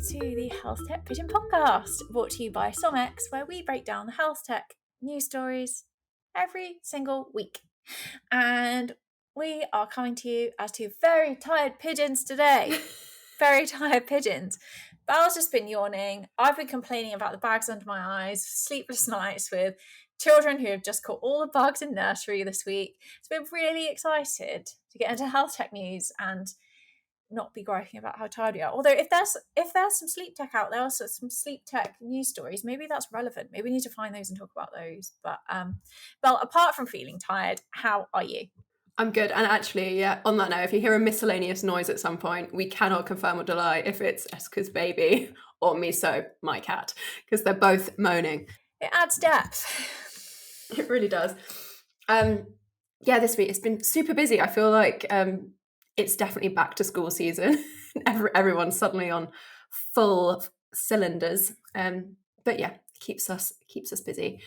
to the Healthtech Pigeon podcast, brought to you by SomX, where we break down the health tech news stories every single week. And we are coming to you as two very tired pigeons today. Very tired pigeons. Belle's just been yawning. I've been complaining about the bags under my eyes, sleepless nights with children who have just caught all the bugs in nursery this week. So we're really excited to get into health tech news and not be griping about how tired we are. Although if there's some sleep tech out there, also some sleep tech news stories, maybe that's relevant. Maybe we need to find those and talk about those. But Belle, apart from feeling tired, how are you? I'm good. And actually, yeah, on that note, if you hear a miscellaneous noise at some point, we cannot confirm or deny if it's Eska's baby or Miso, my cat, because they're both moaning. It adds depth. It really does. Yeah, this week it's been super busy. I feel like it's definitely back to school season. Everyone's suddenly on full cylinders. But yeah, keeps us busy.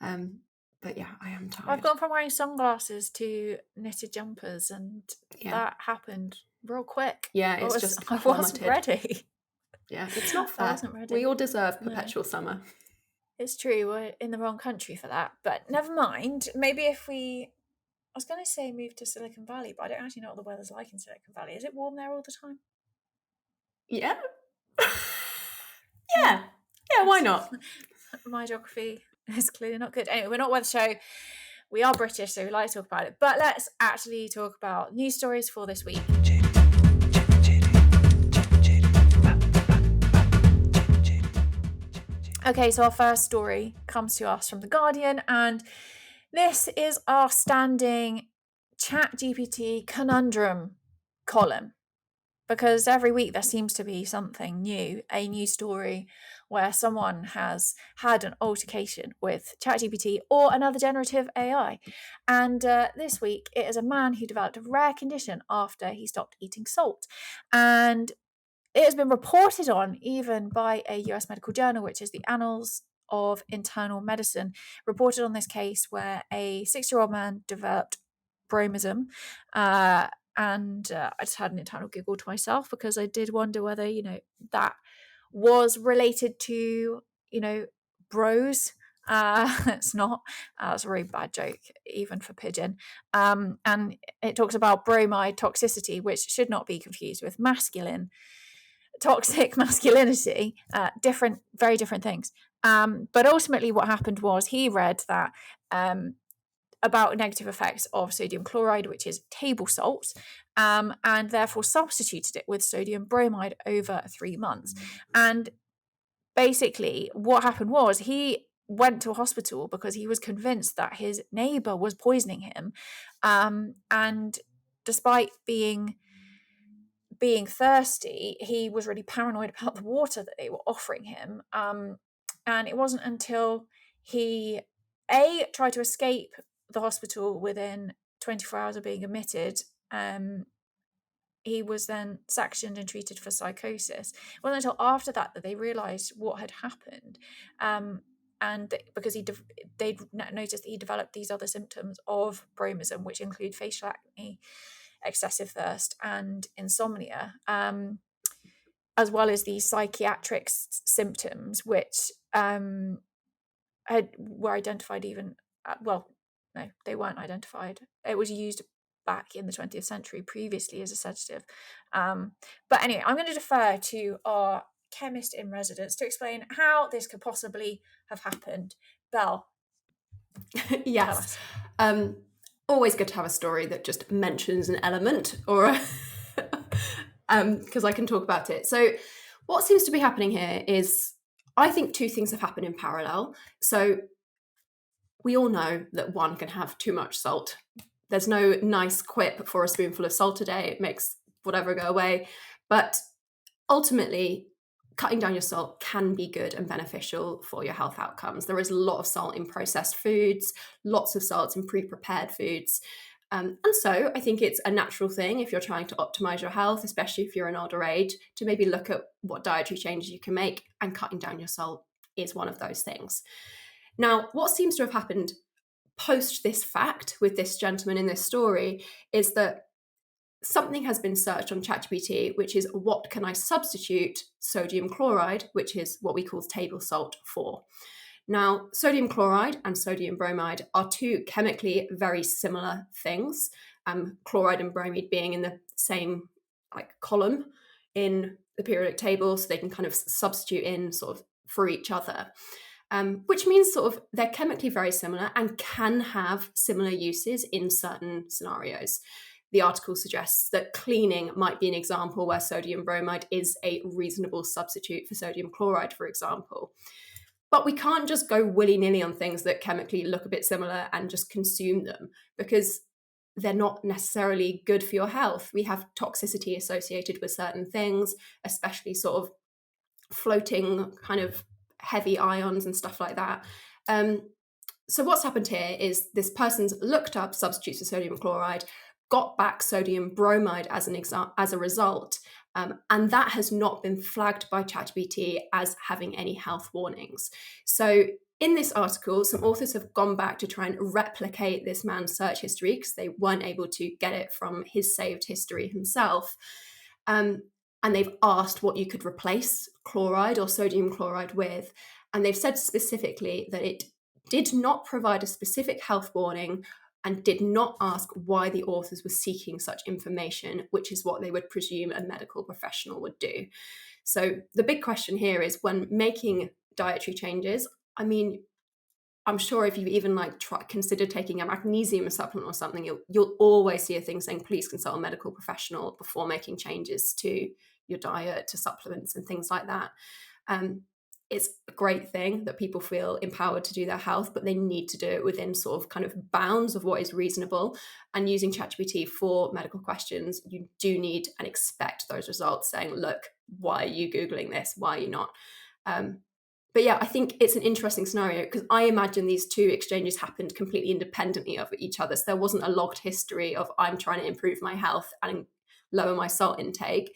But yeah, I am tired. I've gone from wearing sunglasses to knitted jumpers, and that happened real quick. Yeah, I wasn't ready. Yeah, it's not fair. I wasn't ready. We all deserve perpetual summer. It's true, we're in the wrong country for that. But never mind. Maybe if I was going to say move to Silicon Valley, but I don't actually know what the weather's like in Silicon Valley. Is it warm there all the time? Yeah. Yeah, why not? My geography is clearly not good. Anyway, we're not weather show. We are British, so we like to talk about it. But let's actually talk about news stories for this week. Okay, so our first story comes to us from The Guardian, and this is our standing ChatGPT conundrum column. Because every week there seems to be something new, a new story where someone has had an altercation with ChatGPT or another generative AI. And this week it is a man who developed a rare condition after he stopped eating salt. And it has been reported on even by a US medical journal, which is the Annals of Internal Medicine, reported on this case where a 6-year-old man developed bromism. And I just had an internal giggle to myself because I did wonder whether, that was related to, bros. It's not. It's a really bad joke, even for pigeon. And it talks about bromide toxicity, which should not be confused with toxic masculinity. Very different things. But ultimately what happened was he read that about negative effects of sodium chloride, which is table salt, and therefore substituted it with sodium bromide over 3 months. And basically what happened was he went to a hospital because he was convinced that his neighbour was poisoning him. And despite being thirsty, he was really paranoid about the water that they were offering him. And it wasn't until he tried to escape the hospital within 24 hours of being admitted, he was then sectioned and treated for psychosis. It wasn't until after that they realised what had happened, and because they'd noticed that he developed these other symptoms of bromism, which include facial acne, excessive thirst, and insomnia, as well as these psychiatric symptoms, which were identified even. No, they weren't identified. It was used back in the 20th century previously as a sedative. But anyway, I'm going to defer to our chemist in residence to explain how this could possibly have happened. Belle. Yes. Always good to have a story that just mentions an element or because I can talk about it. So what seems to be happening here is, I think 2 things have happened in parallel. So we all know that one can have too much salt. There's no nice quip for a spoonful of salt a day. It makes whatever go away. But ultimately, cutting down your salt can be good and beneficial for your health outcomes. There is a lot of salt in processed foods, lots of salt in pre-prepared foods. And so I think it's a natural thing if you're trying to optimize your health, especially if you're an older age, to maybe look at what dietary changes you can make, and cutting down your salt is one of those things. Now, what seems to have happened post this fact with this gentleman in this story is that something has been searched on ChatGPT, which is what can I substitute sodium chloride, which is what we call table salt, for. Now, sodium chloride and sodium bromide are two chemically very similar things. Chloride and bromide being in the same column in the periodic table, so they can kind of substitute in sort of for each other. Which means sort of they're chemically very similar and can have similar uses in certain scenarios. The article suggests that cleaning might be an example where sodium bromide is a reasonable substitute for sodium chloride, for example. But we can't just go willy-nilly on things that chemically look a bit similar and just consume them, because they're not necessarily good for your health. We have toxicity associated with certain things, especially sort of floating kind of heavy ions and stuff like that. So what's happened here is this person's looked up substitutes for sodium chloride, got back sodium bromide as a result, and that has not been flagged by ChatGPT as having any health warnings. So in this article, some authors have gone back to try and replicate this man's search history because they weren't able to get it from his saved history himself. And they've asked what you could replace chloride or sodium chloride with. And they've said specifically that it did not provide a specific health warning and did not ask why the authors were seeking such information, which is what they would presume a medical professional would do. So the big question here is, when making dietary changes, I mean, I'm sure if you've even considered taking a magnesium supplement or something, you'll always see a thing saying, please consult a medical professional before making changes to your diet, to supplements and things like that. It's a great thing that people feel empowered to do their health, but they need to do it within sort of kind of bounds of what is reasonable. And using ChatGPT for medical questions, you do need and expect those results saying, look, why are you Googling this? Why are you not? But yeah, I think it's an interesting scenario because I imagine these two exchanges happened completely independently of each other. So there wasn't a logged history of I'm trying to improve my health and lower my salt intake.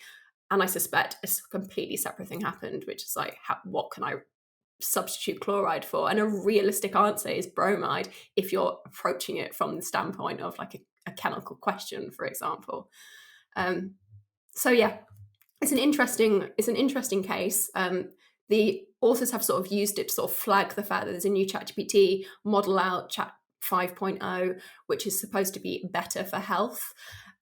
And I suspect a completely separate thing happened, which is what can I substitute chloride for? And a realistic answer is bromide if you're approaching it from the standpoint of a chemical question, for example. So yeah, it's an interesting case. The authors have sort of used it to sort of flag the fact that there's a new ChatGPT model out, Chat 5.0, which is supposed to be better for health,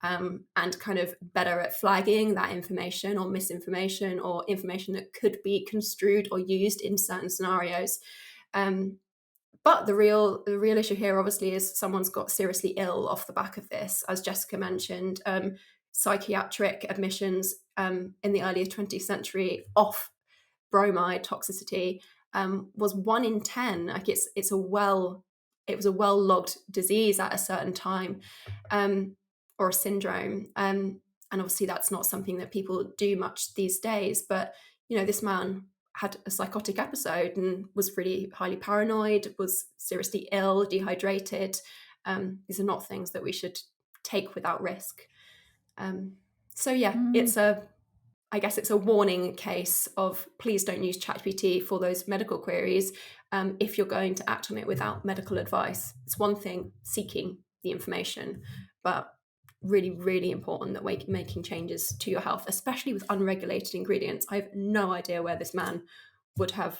and kind of better at flagging that information or misinformation or information that could be construed or used in certain scenarios. But the real issue here, obviously, is someone's got seriously ill off the back of this. As Jessica mentioned, psychiatric admissions in the earlier 20th century off bromide toxicity was 1 in 10. It was a well logged disease at a certain time, or a syndrome. And obviously that's not something that people do much these days. But this man had a psychotic episode and was really highly paranoid, was seriously ill, dehydrated. These are not things that we should take without risk. So yeah, I guess it's a warning case of please don't use ChatGPT for those medical queries if you're going to act on it without medical advice. It's one thing seeking the information, but really, really important that we're making changes to your health, especially with unregulated ingredients. I have no idea where this man would have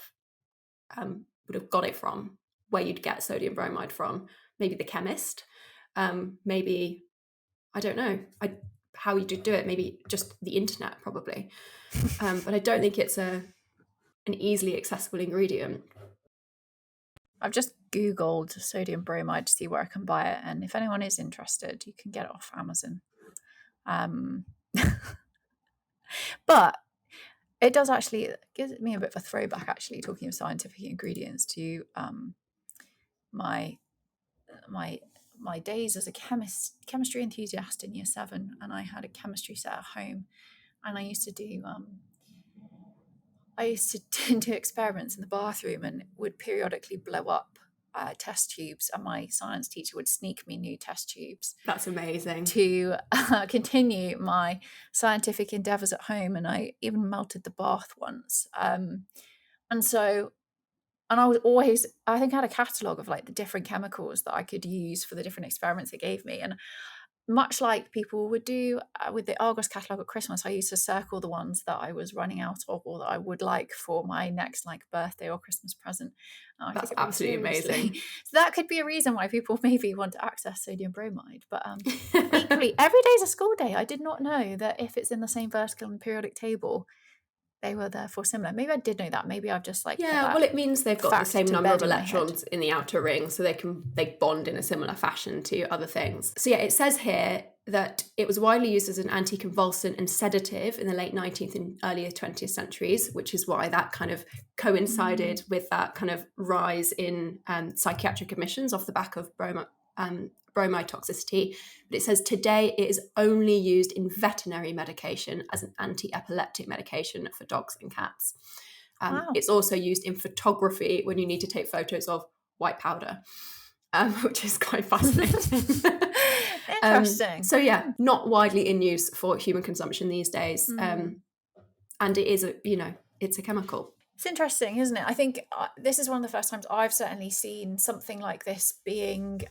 got it from, where you'd get sodium bromide from. Maybe the chemist, maybe, I don't know. How you do it, maybe just the internet, probably. But I don't think it's an easily accessible ingredient. I've just Googled sodium bromide to see where I can buy it. And if anyone is interested, you can get it off Amazon. But it does actually give me a bit of a throwback, actually, talking of scientific ingredients, to my days as a chemistry enthusiast in year 7. And I had a chemistry set at home. And I used to do do experiments in the bathroom and would periodically blow up test tubes, and my science teacher would sneak me new test tubes. That's amazing. To continue my scientific endeavors at home. And I even melted the bath once. And I was always, I think I had a catalogue of the different chemicals that I could use for the different experiments it gave me. And much like people would do with the Argos catalogue at Christmas, I used to circle the ones that I was running out of or that I would like for my next like birthday or Christmas present. I That's take it really absolutely seriously. amazing. So that could be a reason why people maybe want to access sodium bromide. But equally, every day's a school day. I did not know that if it's in the same vertical and periodic table, they were therefore similar. Maybe I did know that. Maybe I've just like put Yeah, that well, it means they've got the fact same to number of bed in my head. electrons in the outer ring, so they bond in a similar fashion to other things. So yeah, it says here that it was widely used as an anticonvulsant and sedative in the late 19th and earlier 20th centuries, which is why that kind of coincided with that kind of rise in psychiatric admissions off the back of bromide toxicity. But it says today it is only used in veterinary medication as an anti-epileptic medication for dogs and cats. Wow. It's also used in photography when you need to take photos of white powder, which is quite fascinating. Interesting. So yeah, not widely in use for human consumption these days. And it is it's a chemical. It's interesting, isn't it? I think this is one of the first times I've certainly seen something like this being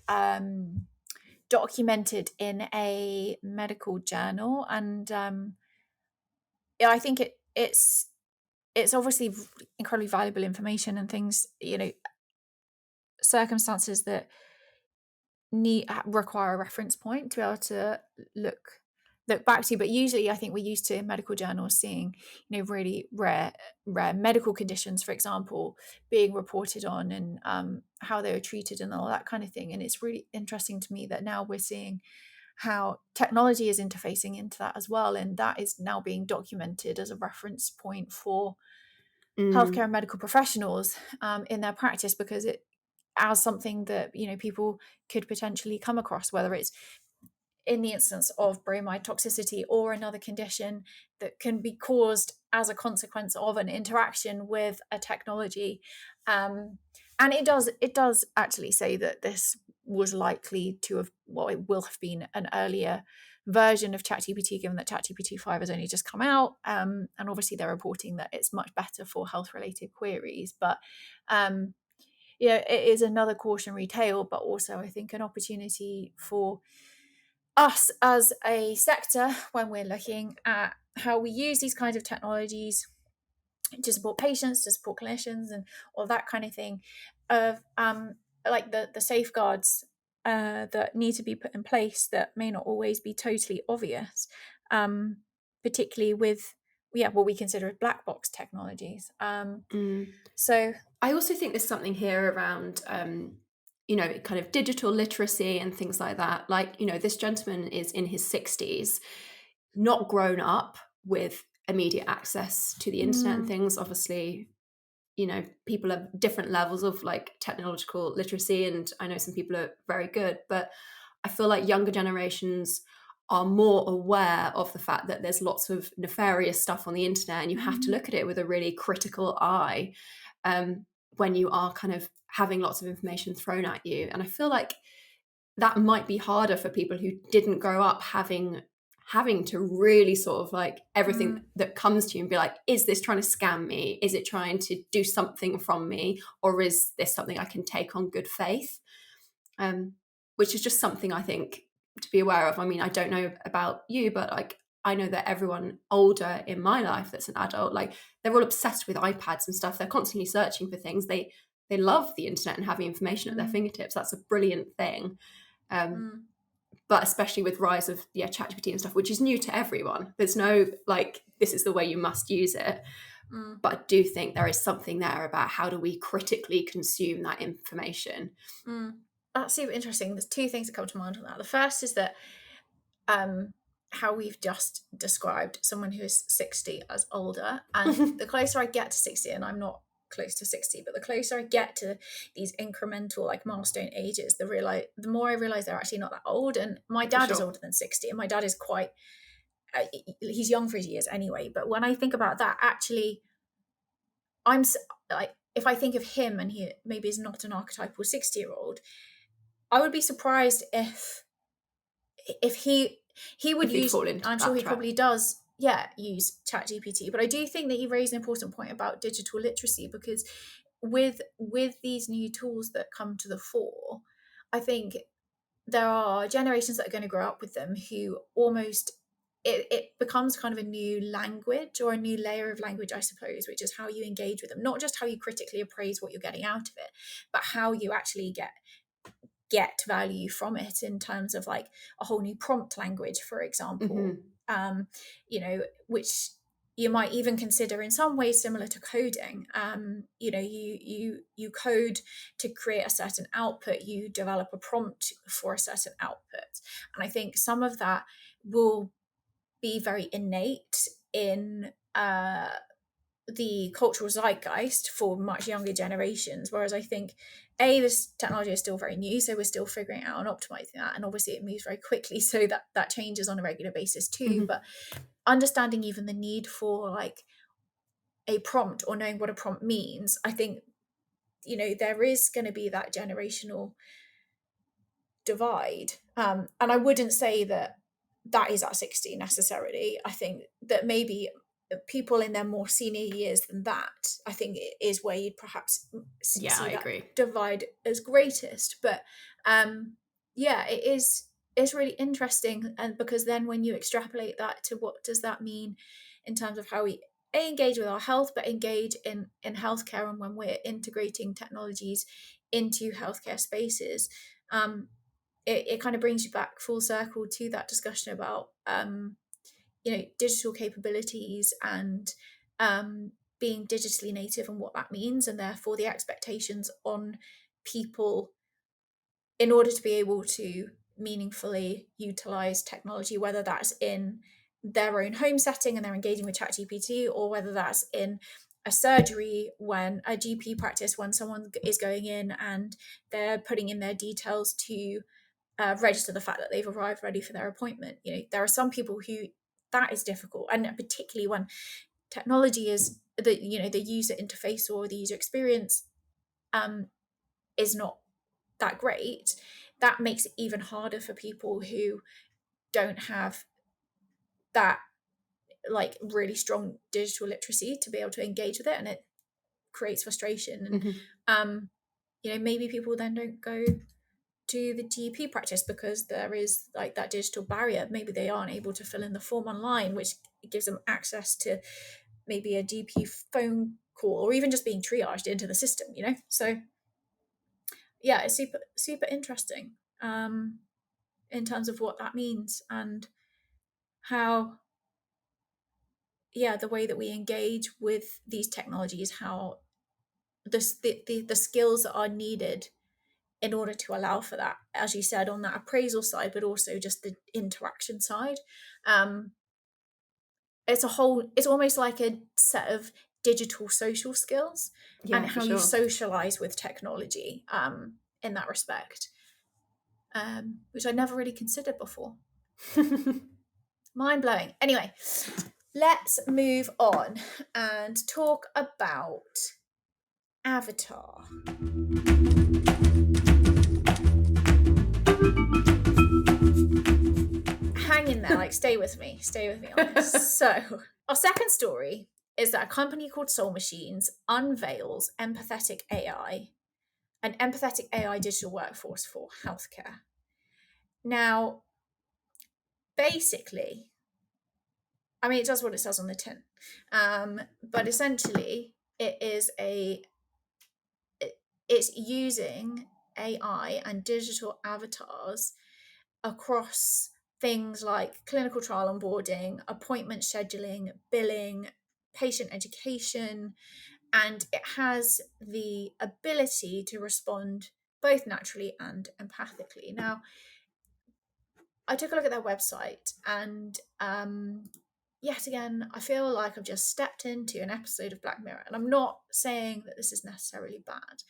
documented in a medical journal, and yeah, I think it's obviously incredibly valuable information and things, circumstances that require a reference point to be able to look back to. But usually I think we're used to in medical journals seeing really rare medical conditions, for example, being reported on and how they were treated and all that kind of thing. And it's really interesting to me that now we're seeing how technology is interfacing into that as well, and that is now being documented as a reference point for healthcare and medical professionals in their practice, because it as something that people could potentially come across, whether it's in the instance of bromide toxicity or another condition that can be caused as a consequence of an interaction with a technology. And it does actually say that this was likely to have, well, it will have been an earlier version of ChatGPT, given that ChatGPT 5 has only just come out. And obviously they're reporting that it's much better for health related queries. But it is another cautionary tale, but also I think an opportunity for us as a sector when we're looking at how we use these kinds of technologies to support patients, to support clinicians, and all that kind of thing, of like the safeguards that need to be put in place that may not always be totally obvious, particularly with what we consider black box technologies. So I also think there's something here around kind of digital literacy and things like that. Like, this gentleman is in his 60s, not grown up with immediate access to the internet and things. Obviously, people have different levels of like technological literacy, and I know some people are very good, but I feel like younger generations are more aware of the fact that there's lots of nefarious stuff on the internet, and you have to look at it with a really critical eye when you are kind of having lots of information thrown at you. And I feel like that might be harder for people who didn't grow up having to really sort of like everything that comes to you and be like, is this trying to scam me? Is it trying to do something from me? Or is this something I can take on good faith? Which is just something I think to be aware of. I mean, I don't know about you, but like I know that everyone older in my life that's an adult, like they're all obsessed with iPads and stuff. They're constantly searching for things. They love the internet and having information at their fingertips. That's a brilliant thing. But especially with rise of ChatGPT and stuff, which is new to everyone. There's no like, this is the way you must use it. But I do think there is something there about how do we critically consume that information. That's super interesting. There's two things that come to mind on that. The first is that how we've just described someone who is 60 as older, and the closer I get to 60, and I'm not close to 60, but the closer I get to these incremental like milestone ages, the more I realize they're actually not that old. And my dad is older than 60, and my dad is quite he's young for his years anyway. But when I think about that, actually, I'm like, if I think of him and he maybe is not an archetypal 60-year-old, I would be surprised if he would use, I'm sure he probably does, use ChatGPT. But I do think that you raised an important point about digital literacy, because with these new tools that come to the fore, I think there are generations that are going to grow up with them who almost it becomes kind of a new language, or a new layer of language, I suppose, which is how you engage with them, not just how you critically appraise what you're getting out of it, but how you actually get value from it, in terms of like a whole new prompt language, for example. Which you might even consider in some ways similar to coding. You code to create a certain output, you develop a prompt for a certain output, and I think some of that will be very innate in the cultural zeitgeist for much younger generations, whereas I think this technology is still very new, so we're still figuring out and optimizing that, and obviously it moves very quickly, so that changes on a regular basis too. But understanding even the need for like a prompt, or knowing what a prompt means, I think there is going to be that generational divide. And I wouldn't say that is at 60 necessarily. I think that maybe people in their more senior years than that, I think it is where you'd perhaps see I that agree. divide as greatest. But it's really interesting, and because then when you extrapolate that to what does that mean in terms of how we engage with our health, but engage in healthcare, and when we're integrating technologies into healthcare spaces, it kind of brings you back full circle to that discussion about digital capabilities, and being digitally native, and what that means, and therefore the expectations on people in order to be able to meaningfully utilize technology, whether that's in their own home setting and they're engaging with ChatGPT, or whether that's in a surgery, when a GP practice, when someone is going in and they're putting in their details to register the fact that they've arrived ready for their appointment. There are some people who that is difficult, and particularly when technology is the user interface or the user experience is not that great. That makes it even harder for people who don't have that like really strong digital literacy to be able to engage with it, and it creates frustration. And maybe people then don't go to the GP practice because there is like that digital barrier. Maybe they aren't able to fill in the form online, which gives them access to maybe a GP phone call, or even just being triaged into the system. So yeah, it's super super interesting in terms of what that means, and how the way that we engage with these technologies, how the skills that are needed in order to allow for that, as you said, on that appraisal side, but also just the interaction side. It's almost like a set of digital social skills, and how you socialize with technology in that respect, which I never really considered before. Mind-blowing. Anyway, let's move on and talk about Avatar. Hang in there, like stay with me on this. So our second story is that a company called Soul Machines unveils empathetic AI, an empathetic AI digital workforce for healthcare. Now, basically, I mean, it does what it says on the tin, but essentially, it's using AI and digital avatars across things like clinical trial onboarding, appointment scheduling, billing, patient education, and it has the ability to respond both naturally and empathically. Now, I took a look at their website, and yet again, I feel like I've just stepped into an episode of Black Mirror, and I'm not saying that this is necessarily bad,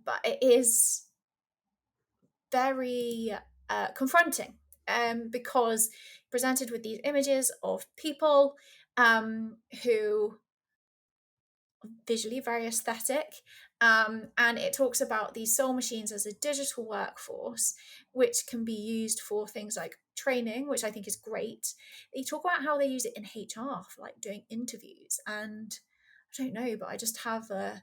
but it is very confronting, because presented with these images of people who visually very aesthetic, and it talks about these soul machines as a digital workforce which can be used for things like training, which I think is great. They talk about how they use it in HR for like doing interviews, and I don't know, but I just have a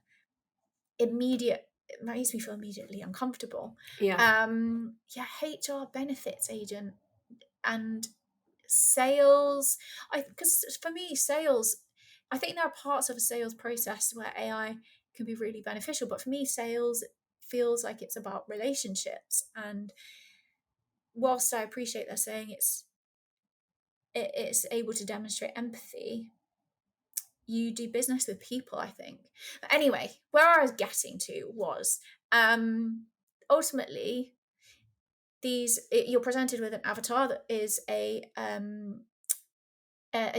immediate it makes me feel immediately uncomfortable. Yeah. Yeah, HR benefits agent and sales. Because for me, sales, I think there are parts of a sales process where AI can be really beneficial, but for me, sales feels like it's about relationships. And whilst I appreciate they're saying it's able to demonstrate empathy, you do business with people, I think. But anyway, where I was getting to was ultimately you're presented with an avatar that is a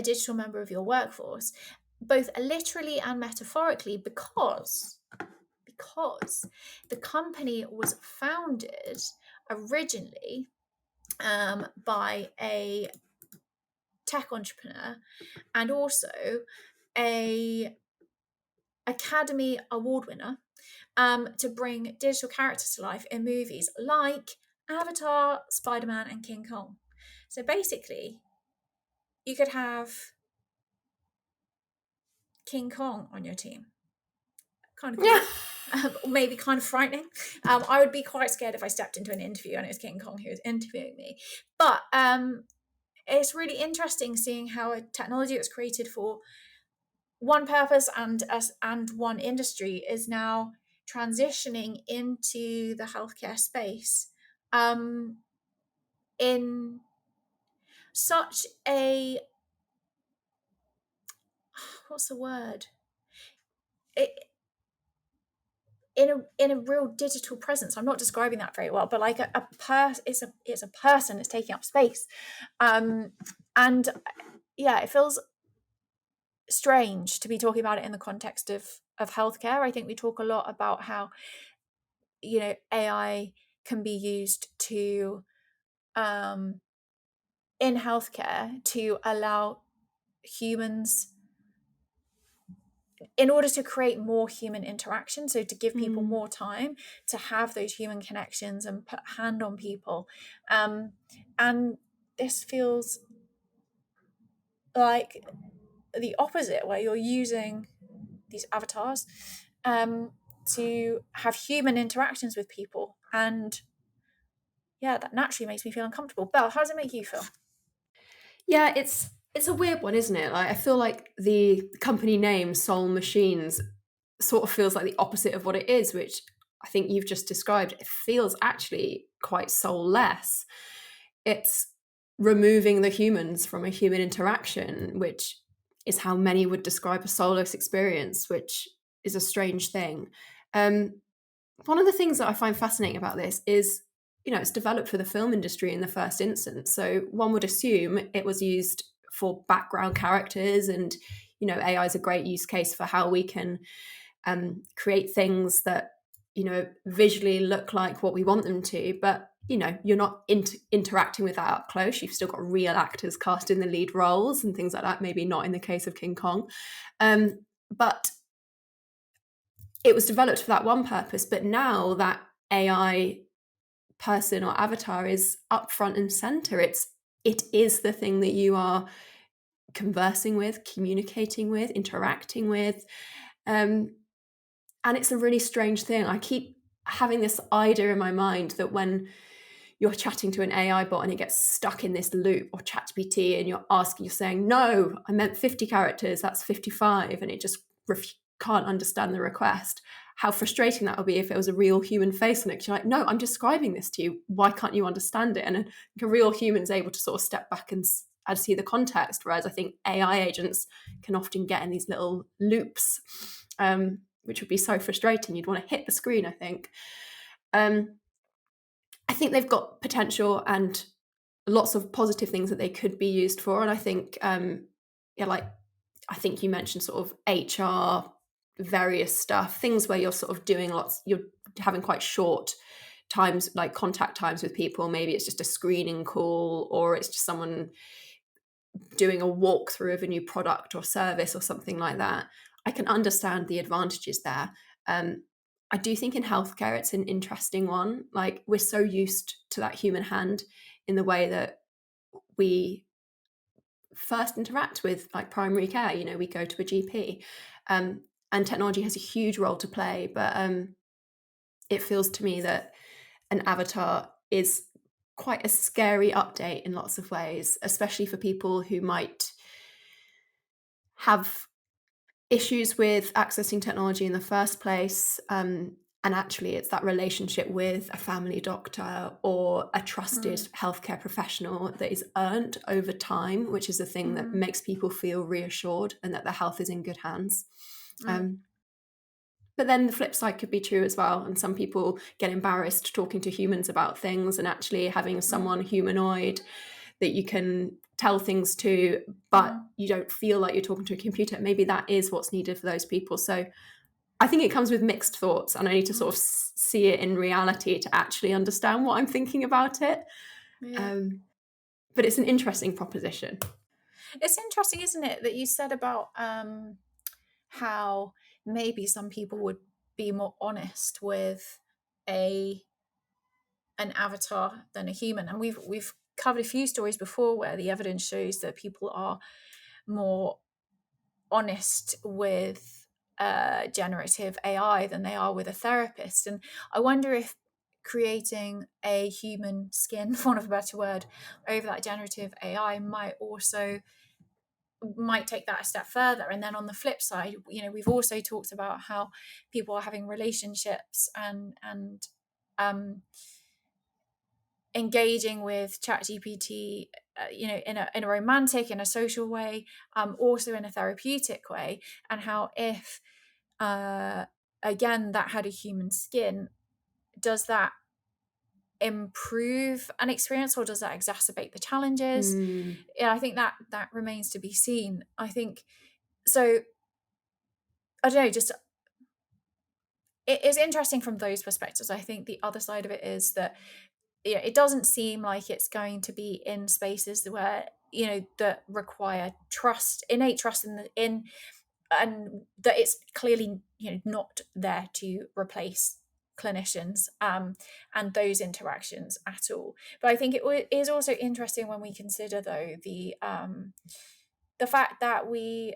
digital member of your workforce, both literally and metaphorically, because the company was founded originally by a tech entrepreneur and also a Academy Award winner to bring digital characters to life in movies like Avatar, Spider-Man, and King Kong. So basically, you could have King Kong on your team. Kind of cool. Maybe kind of frightening. I would be quite scared if I stepped into an interview and it was King Kong who was interviewing me. But it's really interesting seeing how a technology that's created for one purpose and one industry is now transitioning into the healthcare space in such a what's the word it, in a real digital presence. I'm not describing that very well, but like it's a person. It's taking up space, and yeah, it feels strange to be talking about it in the context of healthcare. I think we talk a lot about how AI can be used to in healthcare to allow humans in order to create more human interaction, so to give people more time to have those human connections and put a hand on people, and this feels like the opposite, where you're using these avatars to have human interactions with people, and yeah, that naturally makes me feel uncomfortable. Belle, how does it make you feel? Yeah, it's a weird one, isn't it? Like, I feel like the company name Soul Machines sort of feels like the opposite of what it is, which I think you've just described. It feels actually quite soulless. It's removing the humans from a human interaction, which is how many would describe a soulless experience, which is a strange thing. One of the things that I find fascinating about this is, it's developed for the film industry in the first instance. So one would assume it was used for background characters, and AI is a great use case for how we can create things that visually look like what we want them to. But you're not interacting with that up close. You've still got real actors cast in the lead roles and things like that. Maybe not in the case of King Kong, but it was developed for that one purpose. But now that AI person or avatar is up front and center, it is the thing that you are conversing with, communicating with, interacting with, and it's a really strange thing. I keep having this idea in my mind that when you're chatting to an AI bot and it gets stuck in this loop, or ChatGPT, and you're saying, no, I meant 50 characters, that's 55, and it just can't understand the request. How frustrating that would be if it was a real human face on it. You're like, no, I'm describing this to you. Why can't you understand it? And a real human's able to sort of step back and see the context, whereas I think AI agents can often get in these little loops, which would be so frustrating. You'd want to hit the screen, I think. I think they've got potential and lots of positive things that they could be used for. And I think, I think you mentioned sort of HR, various stuff, things where you're sort of doing you're having quite short times, like contact times with people. Maybe it's just a screening call, or it's just someone doing a walkthrough of a new product or service or something like that. I can understand the advantages there. I do think in healthcare, it's an interesting one. Like, we're so used to that human hand in the way that we first interact with like primary care. We go to a GP, and technology has a huge role to play. But it feels to me that an avatar is quite a scary update in lots of ways, especially for people who might have issues with accessing technology in the first place. And actually, it's that relationship with a family doctor or a trusted healthcare professional that is earned over time, which is the thing that makes people feel reassured and that their health is in good hands. But then the flip side could be true as well. And some people get embarrassed talking to humans about things, and actually having someone humanoid that you can tell things to, but you don't feel like you're talking to a computer. Maybe that is what's needed for those people. So I think it comes with mixed thoughts, and I need to sort of see it in reality to actually understand what I'm thinking about it. But it's an interesting proposition. It's interesting, isn't it, that you said about how maybe some people would be more honest with an avatar than a human. And we've covered a few stories before where the evidence shows that people are more honest with generative AI than they are with a therapist. And I wonder if creating a human skin, for want of a better word, over that generative AI might take that a step further. And then on the flip side, we've also talked about how people are having relationships and engaging with ChatGPT, in a romantic, in a social way, also in a therapeutic way, and how if again that had a human skin, does that improve an experience or does that exacerbate the challenges? I think that remains to be seen. I think so. I don't know, just it is interesting from those perspectives. I think the other side of it is that it doesn't seem like it's going to be in spaces where that require innate trust in and that it's clearly not there to replace clinicians and those interactions at all. But I think it is also interesting when we consider, though, the fact that we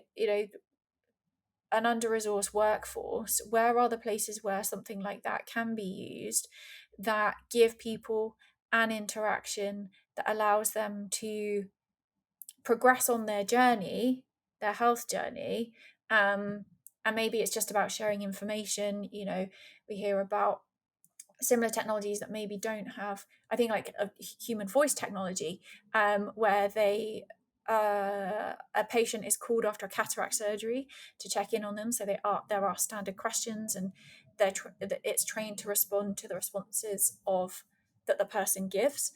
an under-resourced workforce, where are the places where something like that can be used that give people an interaction that allows them to progress on their journey, their health journey, and maybe it's just about sharing information. We hear about similar technologies that maybe don't have, I think, like a human voice technology, where a patient is called after a cataract surgery to check in on them. So there are standard questions, and it's trained to respond to the responses that the person gives.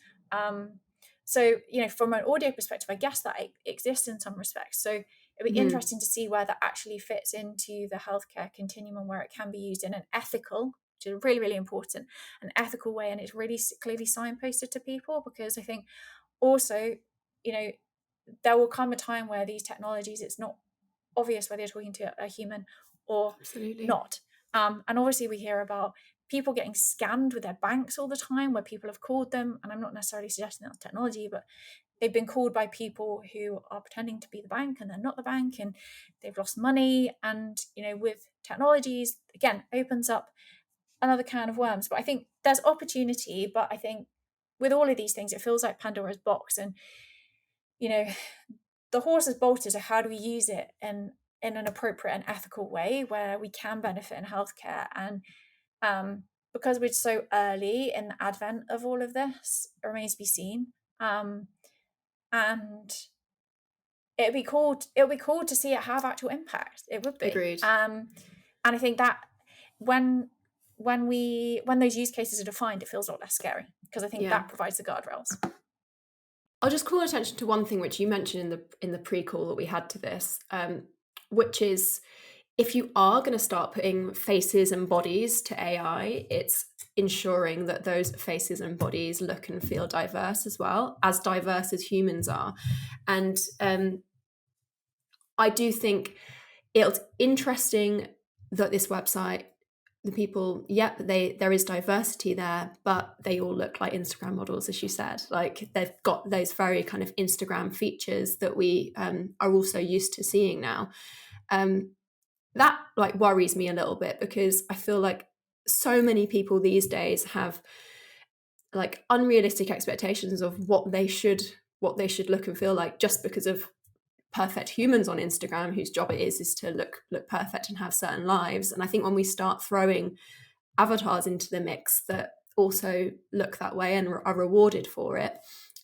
So from an audio perspective, I guess that it exists in some respects. So it'd be interesting to see where that actually fits into the healthcare continuum and where it can be used in an ethical, which is really, really important, an ethical way, and it's really clearly signposted to people. Because I think also, there will come a time where these technologies, it's not obvious whether you're talking to a human or not. And obviously we hear about people getting scammed with their banks all the time, where people have called them, and I'm not necessarily suggesting that's technology, but they've been called by people who are pretending to be the bank and they're not the bank, and they've lost money. And with technologies, again, opens up another can of worms. But I think there's opportunity, but I think with all of these things, it feels like Pandora's box. And the horse is bolted, so how do we use it in an appropriate and ethical way where we can benefit in healthcare? And because we're so early in the advent of all of this, it remains to be seen. And it'd be cool to see it have actual impact. It would be. Agreed. And I think that when those use cases are defined, it feels a lot less scary, because I think that provides the guardrails. I'll just call attention to one thing which you mentioned in the pre-call that we had to this, which is, if you are going to start putting faces and bodies to AI, it's ensuring that those faces and bodies look and feel diverse as humans are. And I do think it's interesting that this website, the people, there is diversity there, but they all look like Instagram models, as you said. Like, they've got those very kind of Instagram features that we are also used to seeing now. That worries me a little bit, because I feel like so many people these days have like unrealistic expectations of what they should look and feel like, just because of perfect humans on Instagram whose job it is to look perfect and have certain lives. And I think when we start throwing avatars into the mix that also look that way and are rewarded for it,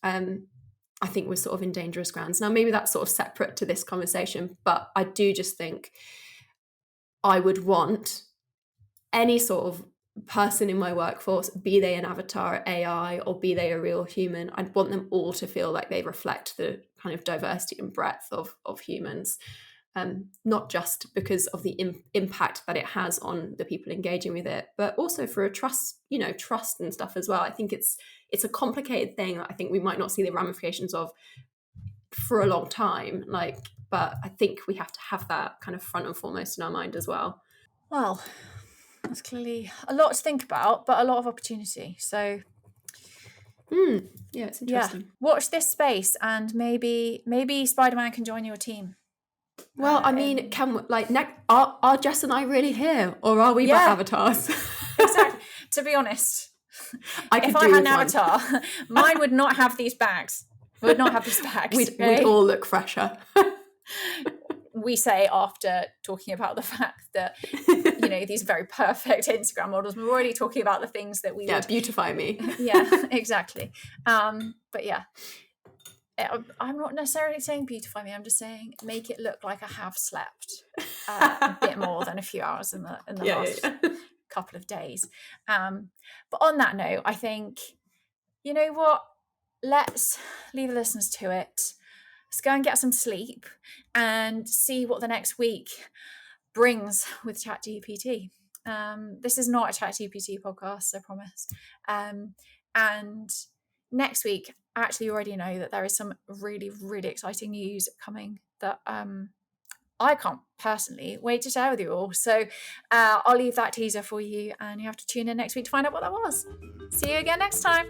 I think we're sort of in dangerous grounds. Now, maybe that's sort of separate to this conversation, but I do just think I would want any sort of person in my workforce, be they an avatar AI or be they a real human, I'd want them all to feel like they reflect the kind of diversity and breadth of humans. Not just because of the impact that it has on the people engaging with it, but also for a trust and stuff as well. I think it's a complicated thing that I think we might not see the ramifications of for a long time. But I think we have to have that kind of front and foremost in our mind as well. Well, that's clearly a lot to think about, but a lot of opportunity. So yeah, it's interesting. Yeah, watch this space, and maybe Spider-Man can join your team. Well, I mean, are Jess and I really here, or are we but avatars? Exactly. To be honest, if I had an avatar, mine would not have these bags. Would not have these bags. We'd all look fresher. We say after talking about the fact that these very perfect Instagram models. We're already talking about the things that we would beautify me. Yeah, exactly. But yeah. I'm not necessarily saying beautify me. I'm just saying make it look like I have slept a bit more than a few hours in the last couple of days. But on that note, I think, you know what? Let's leave the listeners to it. Let's go and get some sleep and see what the next week brings with ChatGPT. This is not a ChatGPT podcast, I promise. And next week, actually, you already know that there is some really, really exciting news coming that I can't personally wait to share with you all. So I'll leave that teaser for you, and you have to tune in next week to find out what that was. See you again next time.